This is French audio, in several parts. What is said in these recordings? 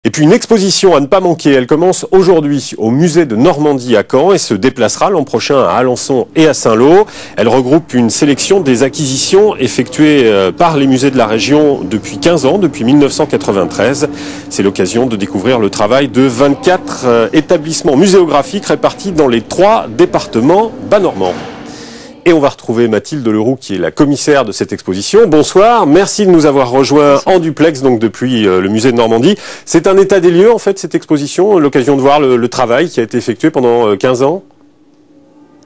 Et puis une exposition à ne pas manquer, elle commence aujourd'hui au musée de Normandie à Caen et se déplacera l'an prochain à Alençon et à Saint-Lô. Elle regroupe une sélection des acquisitions effectuées par les musées de la région depuis 15 ans, depuis 1993. C'est l'occasion de découvrir le travail de 24 établissements muséographiques répartis dans les 3 départements bas-normands. Et on va retrouver Mathilde Leroux qui est la commissaire de cette exposition. Bonsoir, merci de nous avoir rejoints en duplex donc depuis le musée de Normandie. C'est un état des lieux en fait cette exposition, l'occasion de voir le travail qui a été effectué pendant 15 ans.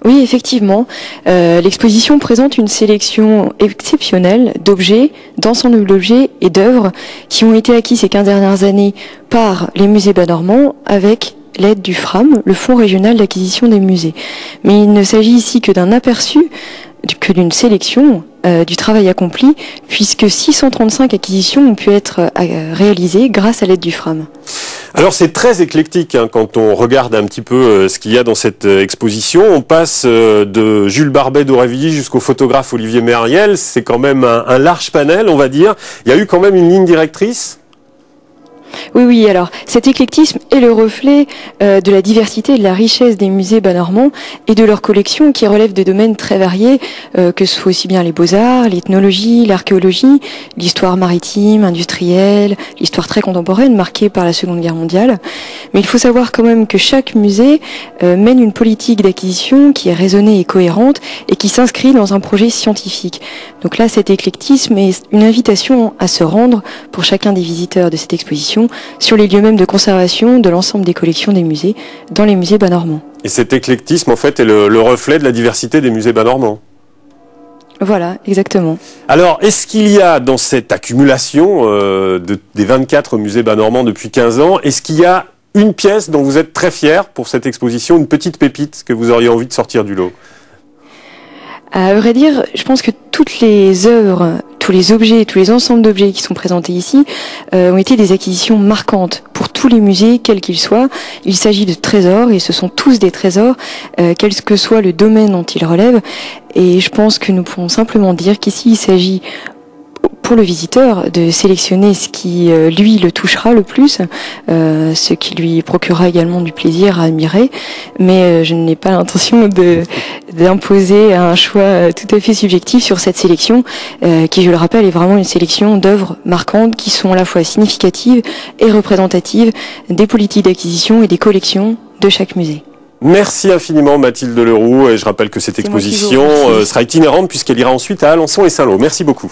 Oui, effectivement. L'exposition présente une sélection exceptionnelle d'objets, d'ensemble d'objets et d'œuvres qui ont été acquis ces 15 dernières années par les musées bas-normands avec l'aide du FRAM, le Fonds régional d'acquisition des musées. Mais il ne s'agit ici que d'un aperçu, que d'une sélection du travail accompli, puisque 635 acquisitions ont pu être réalisées grâce à l'aide du FRAM. Alors c'est très éclectique hein, quand on regarde un petit peu ce qu'il y a dans cette exposition. On passe de Jules Barbet d'Aurevilly jusqu'au photographe Olivier Mériel. C'est quand même un large panel, on va dire. Il y a eu quand même une ligne directrice ? Oui, alors cet éclectisme est le reflet de la diversité et de la richesse des musées bas-normands et de leurs collections qui relèvent de domaines très variés, que ce soit aussi bien les beaux-arts, l'ethnologie, l'archéologie, l'histoire maritime, industrielle, l'histoire très contemporaine marquée par la Seconde Guerre mondiale. Mais il faut savoir quand même que chaque musée mène une politique d'acquisition qui est raisonnée et cohérente et qui s'inscrit dans un projet scientifique. Donc là, cet éclectisme est une invitation à se rendre pour chacun des visiteurs de cette exposition sur les lieux mêmes de conservation de l'ensemble des collections des musées dans les musées bas-normands. Et cet éclectisme, en fait, est le reflet de la diversité des musées bas-normands. Voilà, exactement. Alors, est-ce qu'il y a dans cette accumulation des 24 musées bas-normands depuis 15 ans, est-ce qu'il y a une pièce dont vous êtes très fier pour cette exposition, une petite pépite que vous auriez envie de sortir du lot ? À vrai dire, je pense que toutes les œuvres, tous les objets, tous les ensembles d'objets qui sont présentés ici ont été des acquisitions marquantes pour tous les musées, quels qu'ils soient. Il s'agit de trésors et ce sont tous des trésors, quel que soit le domaine dont ils relèvent. Et je pense que nous pouvons simplement dire qu'ici il s'agit pour le visiteur de sélectionner ce qui lui le touchera le plus, ce qui lui procurera également du plaisir à admirer, mais je n'ai pas l'intention d'imposer un choix tout à fait subjectif sur cette sélection qui, je le rappelle, est vraiment une sélection d'œuvres marquantes qui sont à la fois significatives et représentatives des politiques d'acquisition et des collections de chaque musée. Merci infiniment Mathilde Leroux et je rappelle que cette exposition sera itinérante puisqu'elle ira ensuite à Alençon et Saint-Lô. Merci beaucoup.